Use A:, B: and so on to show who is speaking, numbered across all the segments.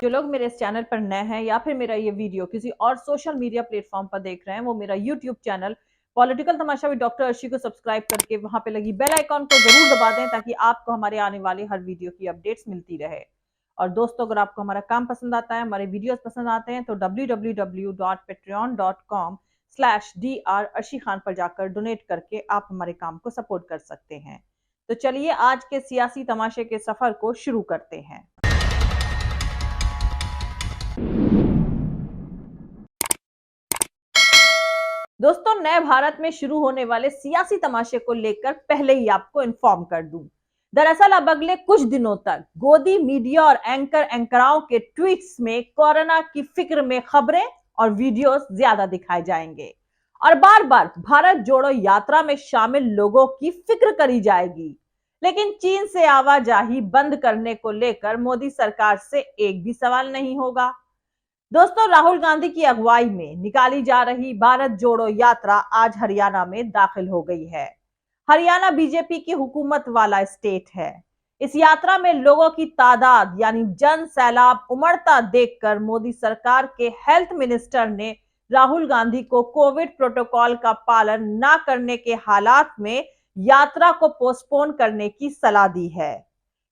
A: जो लोग मेरे इस चैनल पर नए हैं या फिर मेरा ये वीडियो किसी और सोशल मीडिया प्लेटफॉर्म पर देख रहे हैं, वो मेरा YouTube channel political Tamasha with doctor Arshi को सब्सक्राइब करके वहां पे लगी बेल आइकॉन को जरूर दबा दें ताकि आपको हमारे आने वाले हर वीडियो की अपडेट्स मिलती रहे। और दोस्तों, अगर आपको हमारा काम पसंद आता है, हमारे वीडियोस पसंद आते हैं तो www.patreon.com/dr अर्शी खान पर जाकर डोनेट करके आप हमारे काम को सपोर्ट कर सकते हैं। तो चलिए आज के सियासी तमाशे के सफर को शुरू करते हैं। दोस्तों, नए भारत में शुरू होने वाले सियासी तमाशे को लेकर पहले ही आपको इन्फॉर्म कर दूं। दरअसल अब अगले कुछ दिनों तक गोदी मीडिया और एंकराओं के ट्वीट्स में कोरोना की फिक्र में खबरें और वीडियोस ज्यादा दिखाए जाएंगे और बार बार भारत जोड़ो यात्रा में शामिल लोगों की फिक्र करी जाएगी। लेकिन चीन से आवाजाही बंद करने को लेकर मोदी सरकार से एक भी सवाल नहीं होगा। दोस्तों, राहुल गांधी की अगुवाई में निकाली जा रही भारत जोड़ो यात्रा आज हरियाणा में दाखिल हो गई है। हरियाणा बीजेपी की हुकूमत वाला स्टेट है। इस यात्रा में लोगों की तादाद यानी जन सैलाब उमड़ता देखकर मोदी सरकार के हेल्थ मिनिस्टर ने राहुल गांधी को कोविड प्रोटोकॉल का पालन न करने के हालात में यात्रा को पोस्टपोन करने की सलाह दी है।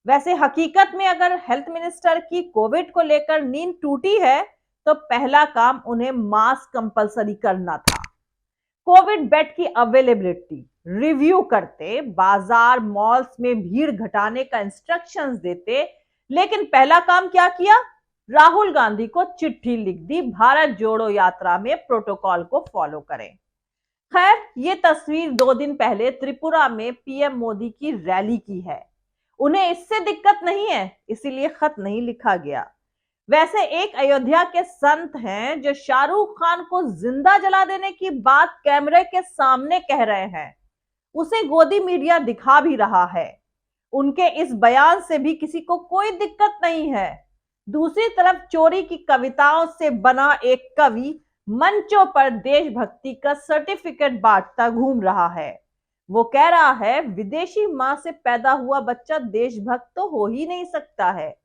A: वैसे हकीकत में अगर हेल्थ मिनिस्टर की कोविड को लेकर नींद टूटी है तो पहला काम उन्हें मास्क कंपलसरी करना था। कोविड बेड की अवेलेबिलिटी रिव्यू करते, बाजार मॉल्स में भीड़ घटाने का इंस्ट्रक्शंस देते, लेकिन पहला काम क्या किया? राहुल गांधी को चिट्ठी लिख दी, भारत जोड़ो यात्रा में प्रोटोकॉल को फॉलो करें। खैर, ये तस्वीर 2 दिन पहले त्रिपुरा में पीएम मोदी की रैली की है। उन्हें इससे दिक्कत नहीं है, इसीलिए खत नहीं लिखा गया। वैसे एक अयोध्या के संत हैं जो शाहरुख खान को जिंदा जला देने की बात कैमरे के सामने कह रहे हैं। उसे गोदी मीडिया दिखा भी रहा है। उनके इस बयान से भी किसी को कोई दिक्कत नहीं है। दूसरी तरफ चोरी की कविताओं से बना एक कवि मंचों पर देशभक्ति का सर्टिफिकेट बांटता घूम रहा है। वो कह रहा है, विदेशी मां से पैदा हुआ बच्चा देशभक्त तो हो ही नहीं सकता है।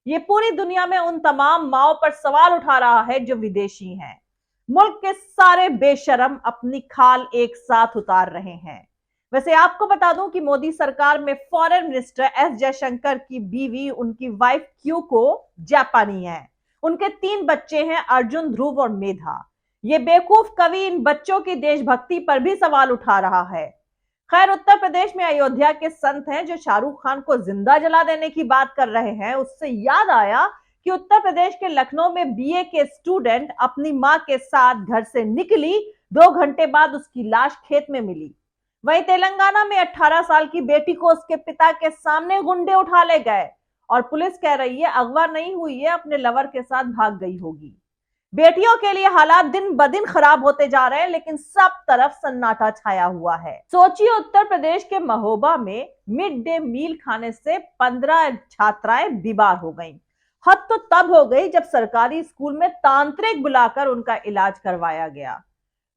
A: ये पूरी दुनिया में उन तमाम माओं पर सवाल उठा रहा है जो विदेशी हैं। मुल्क के सारे बेशरम अपनी खाल एक साथ उतार रहे हैं। वैसे आपको बता दूं कि मोदी सरकार में फॉरेन मिनिस्टर एस जयशंकर की बीवी, उनकी वाइफ क्यूको जापानी है। उनके 3 बच्चे हैं, अर्जुन, ध्रुव और मेधा। ये बेवकूफ कवि इन बच्चों की देशभक्ति पर भी सवाल उठा रहा है। खैर, उत्तर प्रदेश में अयोध्या के संत हैं जो शाहरुख खान को जिंदा जला देने की बात कर रहे हैं। उससे याद आया कि उत्तर प्रदेश के लखनऊ में बीए के स्टूडेंट अपनी मां के साथ घर से निकली, 2 घंटे बाद उसकी लाश खेत में मिली। वहीं तेलंगाना में 18 साल की बेटी को उसके पिता के सामने गुंडे उठा ले गए और पुलिस कह रही है अगवा नहीं हुई है, अपने लवर के साथ भाग गई होगी। बेटियों के लिए हालात दिन ब दिन खराब होते जा रहे हैं, लेकिन सब तरफ सन्नाटा छाया हुआ है। सोचिए, उत्तर प्रदेश के महोबा में मिड डे मील खाने से 15 छात्राएं बीमार हो गईं। हद तो तब हो गई जब सरकारी स्कूल में तांत्रिक बुलाकर उनका इलाज करवाया गया।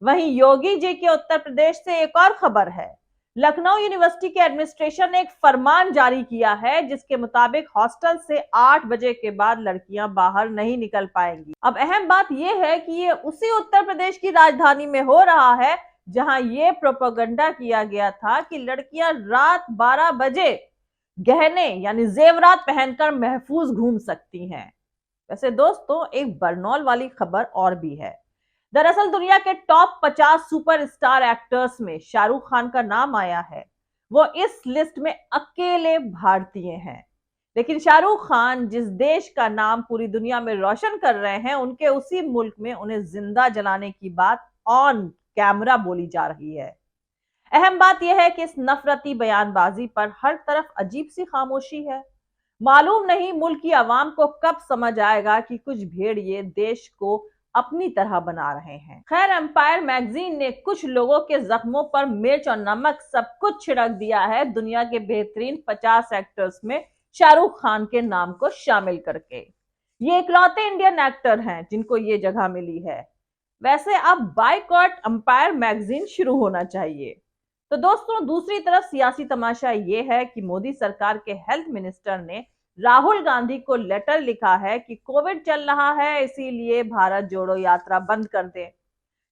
A: वहीं योगी जी के उत्तर प्रदेश से एक और खबर है। लखनऊ यूनिवर्सिटी के एडमिनिस्ट्रेशन ने एक फरमान जारी किया है जिसके मुताबिक हॉस्टल से 8 बजे के बाद लड़कियां बाहर नहीं निकल पाएंगी। अब अहम बात यह है कि ये उसी उत्तर प्रदेश की राजधानी में हो रहा है जहां ये प्रोपेगेंडा किया गया था कि लड़कियां रात 12 बजे गहने यानी जेवरात पहनकर महफूज घूम सकती हैं। वैसे दोस्तों, एक बरनौल वाली खबर और भी है। दरअसल दुनिया के टॉप 50 सुपरस्टार एक्टर्स में शाहरुख खान का नाम आया है। वो इस लिस्ट में अकेले भारतीय हैं। लेकिन शाहरुख खान जिस देश का नाम पूरी दुनिया में रोशन कर रहे हैं, उनके उसी मुल्क में उन्हें जिंदा जलाने की बात ऑन कैमरा बोली जा रही है। अहम बात यह है कि इस नफरती बयानबाजी पर हर तरफ अजीब सी खामोशी है। मालूम नहीं मुल्क की आवाम को कब समझ आएगा कि कुछ भेड़िए देश को अपनी तरह बना रहे हैं। खैर, एम्पायर मैगजीन ने कुछ लोगों के जख्मों पर मिर्च और नमक सब कुछ छिड़क दिया है, दुनिया के बेहतरीन 50 एक्टर्स में शाहरुख खान के नाम को शामिल करके। ये इकलौते इंडियन एक्टर हैं जिनको ये जगह मिली है। वैसे अब बायकॉट एम्पायर मैगजीन शुरू होना चाहिए। तो दोस्तों, दूसरी तरफ सियासी तमाशा ये है कि मोदी सरकार के हेल्थ मिनिस्टर ने राहुल गांधी को लेटर लिखा है कि कोविड चल रहा है, इसीलिए भारत जोड़ो यात्रा बंद कर दे।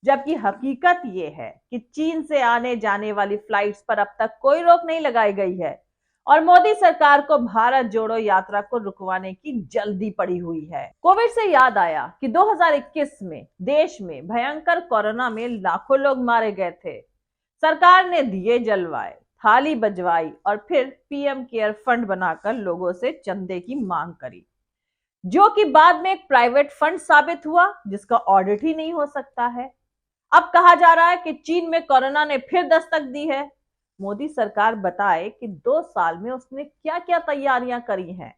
A: जबकि हकीकत ये है कि चीन से आने जाने वाली फ्लाइट्स पर अब तक कोई रोक नहीं लगाई गई है और मोदी सरकार को भारत जोड़ो यात्रा को रुकवाने की जल्दी पड़ी हुई है। कोविड से याद आया कि 2021 में देश में भयंकर कोरोना में लाखों लोग मारे गए थे। सरकार ने दिए जलवाए, थाली बजवाई और फिर पीएम केयर फंड बनाकर लोगों से चंदे की मांग करी, जो कि बाद में एक प्राइवेट फंड साबित हुआ जिसका ऑडिट ही नहीं हो सकता है। अब कहा जा रहा है कि चीन में कोरोना ने फिर दस्तक दी है। मोदी सरकार बताए कि 2 साल में उसने क्या क्या तैयारियां करी हैं,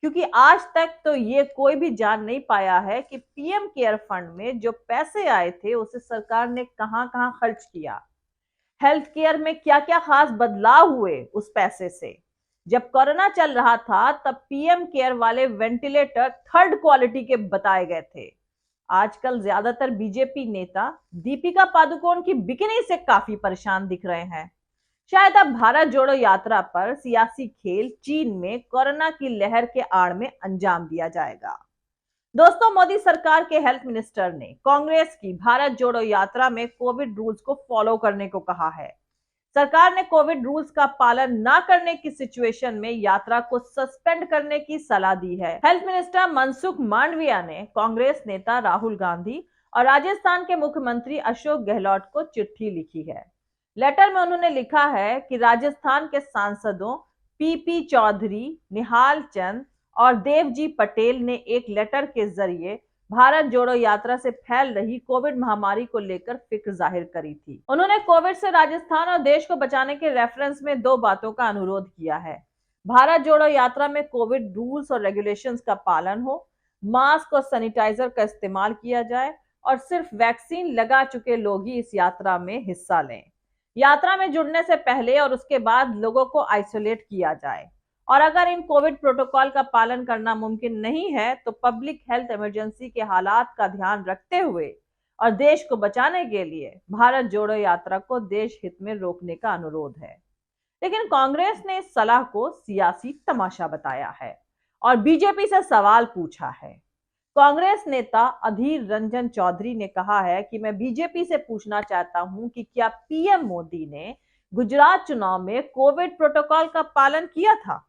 A: क्योंकि आज तक तो ये कोई भी जान नहीं पाया है कि पीएम केयर फंड में जो पैसे आए थे उसे सरकार ने कहां कहां खर्च किया। हेल्थ केयर में क्या क्या खास बदलाव हुए उस पैसे से। जब कोरोना चल रहा था तब पीएम केयर वाले वेंटिलेटर थर्ड क्वालिटी के बताए गए थे। आजकल ज्यादातर बीजेपी नेता दीपिका पादुकोण की बिकिनी से काफी परेशान दिख रहे हैं। शायद अब भारत जोड़ो यात्रा पर सियासी खेल चीन में कोरोना की लहर के आड़ में अंजाम दिया जाएगा। दोस्तों, मोदी सरकार के हेल्थ मिनिस्टर ने कांग्रेस की भारत जोड़ो यात्रा में कोविड रूल्स को फॉलो करने को कहा है। सरकार ने कोविड रूल्स का पालन न करने की सिचुएशन में यात्रा को सस्पेंड करने की सलाह दी है। हेल्थ मिनिस्टर मनसुख मांडविया ने कांग्रेस नेता राहुल गांधी और राजस्थान के मुख्यमंत्री अशोक गहलोत को चिट्ठी लिखी है। लेटर में उन्होंने लिखा है कि राजस्थान के सांसदों पीपी चौधरी, निहाल चंद और देवजी पटेल ने एक लेटर के जरिए भारत जोड़ो यात्रा से फैल रही कोविड महामारी को लेकर फिक्र जाहिर करी थी। उन्होंने कोविड से राजस्थान और देश को बचाने के रेफरेंस में 2 बातों का अनुरोध किया है। भारत जोड़ो यात्रा में कोविड रूल्स और रेगुलेशंस का पालन हो, मास्क और सैनिटाइजर का इस्तेमाल किया जाए और सिर्फ वैक्सीन लगा चुके लोग ही इस यात्रा में हिस्सा लें। यात्रा में जुड़ने से पहले और उसके बाद लोगों को आइसोलेट किया जाए और अगर इन कोविड प्रोटोकॉल का पालन करना मुमकिन नहीं है तो पब्लिक हेल्थ इमरजेंसी के हालात का ध्यान रखते हुए और देश को बचाने के लिए भारत जोड़ो यात्रा को देश हित में रोकने का अनुरोध है। लेकिन कांग्रेस ने इस सलाह को सियासी तमाशा बताया है और बीजेपी से सवाल पूछा है। कांग्रेस नेता अधीर रंजन चौधरी ने कहा है कि मैं बीजेपी से पूछना चाहता हूं कि क्या पीएम मोदी ने गुजरात चुनाव में कोविड प्रोटोकॉल का पालन किया था।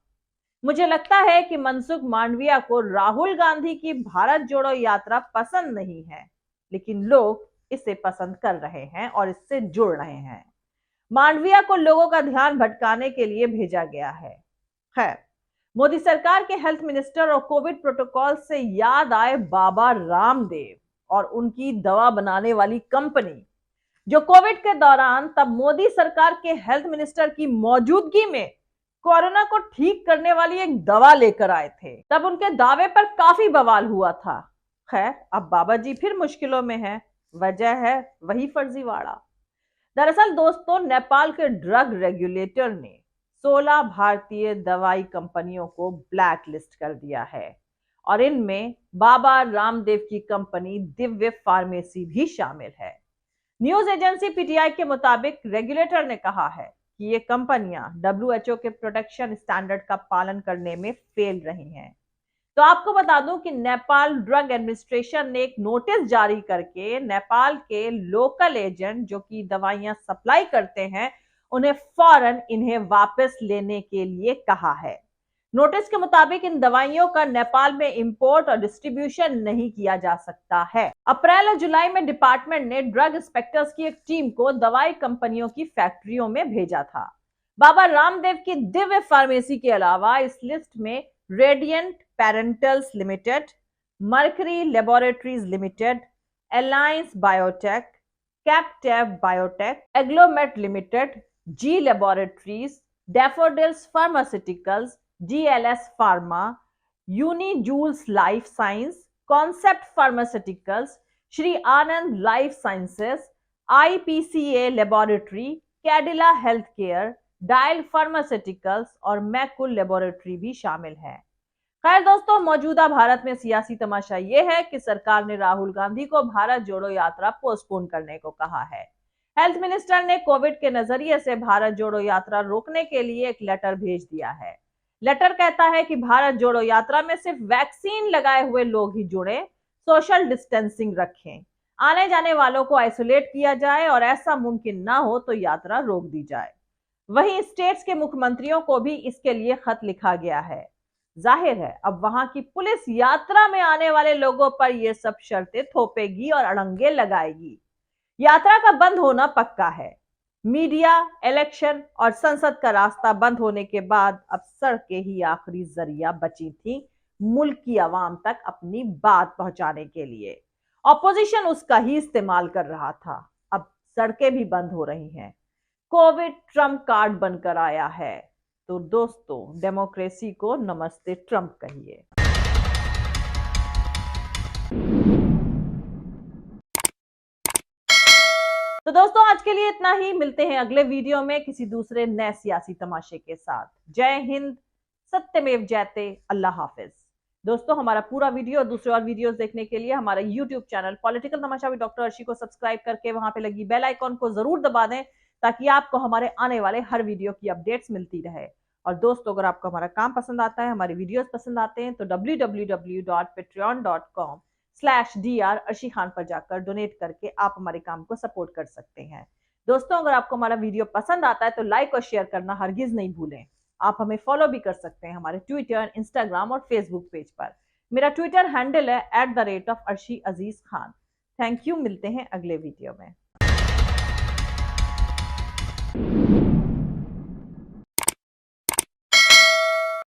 A: मुझे लगता है कि मनसुख मांडविया को राहुल गांधी की भारत जोड़ो यात्रा पसंद नहीं है, लेकिन लोग इसे पसंद कर रहे हैं और इससे जुड़ रहे हैं। मांडविया को लोगों का ध्यान भटकाने के लिए भेजा गया है। खैर, मोदी सरकार के हेल्थ मिनिस्टर और कोविड प्रोटोकॉल से याद आए बाबा रामदेव और उनकी दवा बनाने वाली कंपनी, जो कोविड के दौरान तब मोदी सरकार के हेल्थ मिनिस्टर की मौजूदगी में कोरोना को ठीक करने वाली एक दवा लेकर आए थे। तब उनके दावे पर काफी बवाल हुआ था। खैर, अब बाबा जी फिर मुश्किलों में हैं। वजह है वही फर्जीवाड़ा। दरअसल दोस्तों, नेपाल के ड्रग रेगुलेटर ने 16 भारतीय दवाई कंपनियों को ब्लैक लिस्ट कर दिया है और इनमें बाबा रामदेव की कंपनी दिव्य फार्मेसी भी शामिल है। न्यूज एजेंसी पीटीआई के मुताबिक रेगुलेटर ने कहा है कि ये कंपनियां डब्ल्यूएचओ के प्रोटेक्शन स्टैंडर्ड का पालन करने में फेल रही हैं। तो आपको बता दूं कि नेपाल ड्रग एडमिनिस्ट्रेशन ने एक नोटिस जारी करके नेपाल के लोकल एजेंट जो कि दवाइयां सप्लाई करते हैं उन्हें फौरन इन्हें वापस लेने के लिए कहा है। नोटिस के मुताबिक इन दवाइयों का नेपाल में इंपोर्ट और डिस्ट्रीब्यूशन नहीं किया जा सकता है। अप्रैल और जुलाई में डिपार्टमेंट ने ड्रग इंस्पेक्टर्स की एक टीम को दवाई कंपनियों की फैक्ट्रियों में भेजा था। बाबा रामदेव की दिव्य फार्मेसी के अलावा इस लिस्ट में Radiant Parenterals Limited, Mercury Laboratories Limited, Alliance Biotech, Captab Biotech, Agglomed Limited, Zee Laboratories, Daffodils Pharmaceuticals, DLS Pharma, Unijules Life Science, Concept Pharmaceuticals, Shri Anand Life Sciences, IPCA laboratory, Cadila Health Care, Dial Pharmaceuticals और मैकुल laboratory भी शामिल है। खैर दोस्तों, मौजूदा भारत में सियासी तमाशा यह है कि सरकार ने राहुल गांधी को भारत जोड़ो यात्रा पोस्टपोन करने को कहा है। हेल्थ मिनिस्टर ने कोविड के नजरिए से भारत जोड़ो यात्रा रोकने के लिए एक लेटर भेज दिया है। लेटर कहता है कि भारत जोड़ो यात्रा में सिर्फ वैक्सीन लगाए हुए लोग ही जुड़े, सोशल डिस्टेंसिंग रखें, आने जाने वालों को आइसोलेट किया जाए और ऐसा मुमकिन ना हो तो यात्रा रोक दी जाए। वहीं स्टेट्स के मुख्यमंत्रियों को भी इसके लिए खत लिखा गया है। जाहिर है अब वहां की पुलिस यात्रा में आने वाले लोगों पर यह सब शर्तें थोपेगी और अड़ंगे लगाएगी। यात्रा का बंद होना पक्का है। मीडिया, इलेक्शन और संसद का रास्ता बंद होने के बाद अब सड़कें ही आखिरी जरिया बची थी मुल्क की आवाम तक अपनी बात पहुंचाने के लिए। ऑपोजिशन उसका ही इस्तेमाल कर रहा था। अब सड़कें भी बंद हो रही हैं। कोविड ट्रम्प कार्ड बनकर आया है। तो दोस्तों, डेमोक्रेसी को नमस्ते ट्रम्प कहिए। तो दोस्तों, आज के लिए इतना ही। मिलते हैं अगले वीडियो में किसी दूसरे नए सियासी तमाशे के साथ। जय हिंद, सत्यमेव जयते, अल्लाह हाफिज। दोस्तों, हमारा पूरा वीडियो और दूसरे और वीडियोस देखने के लिए हमारा YouTube channel political Tamasha with doctor Arshi को सब्सक्राइब करके वहां पे लगी बेल आइकॉन को जरूर दबा दें, ताकि आपको हमारे आने वाले हर वीडियो की अपडेट्स मिलती रहे। और दोस्तों, अगर आपको हमारा काम पसंद आता है, हमारी वीडियोस पसंद आते हैं, तो www.patreon.com/dr अर्शी खान पर जाकर डोनेट करके आप हमारे काम को सपोर्ट कर सकते हैं। दोस्तों, अगर आपको हमारा वीडियो पसंद आता है तो लाइक और शेयर करना हरगिज नहीं भूलें। आप हमें फॉलो भी कर सकते हैं हमारे ट्विटर, इंस्टाग्राम और फेसबुक पेज पर। मेरा ट्विटर हैंडल है @arshi Aziz Khan. Thank you. मिलते हैं अगले वीडियो में।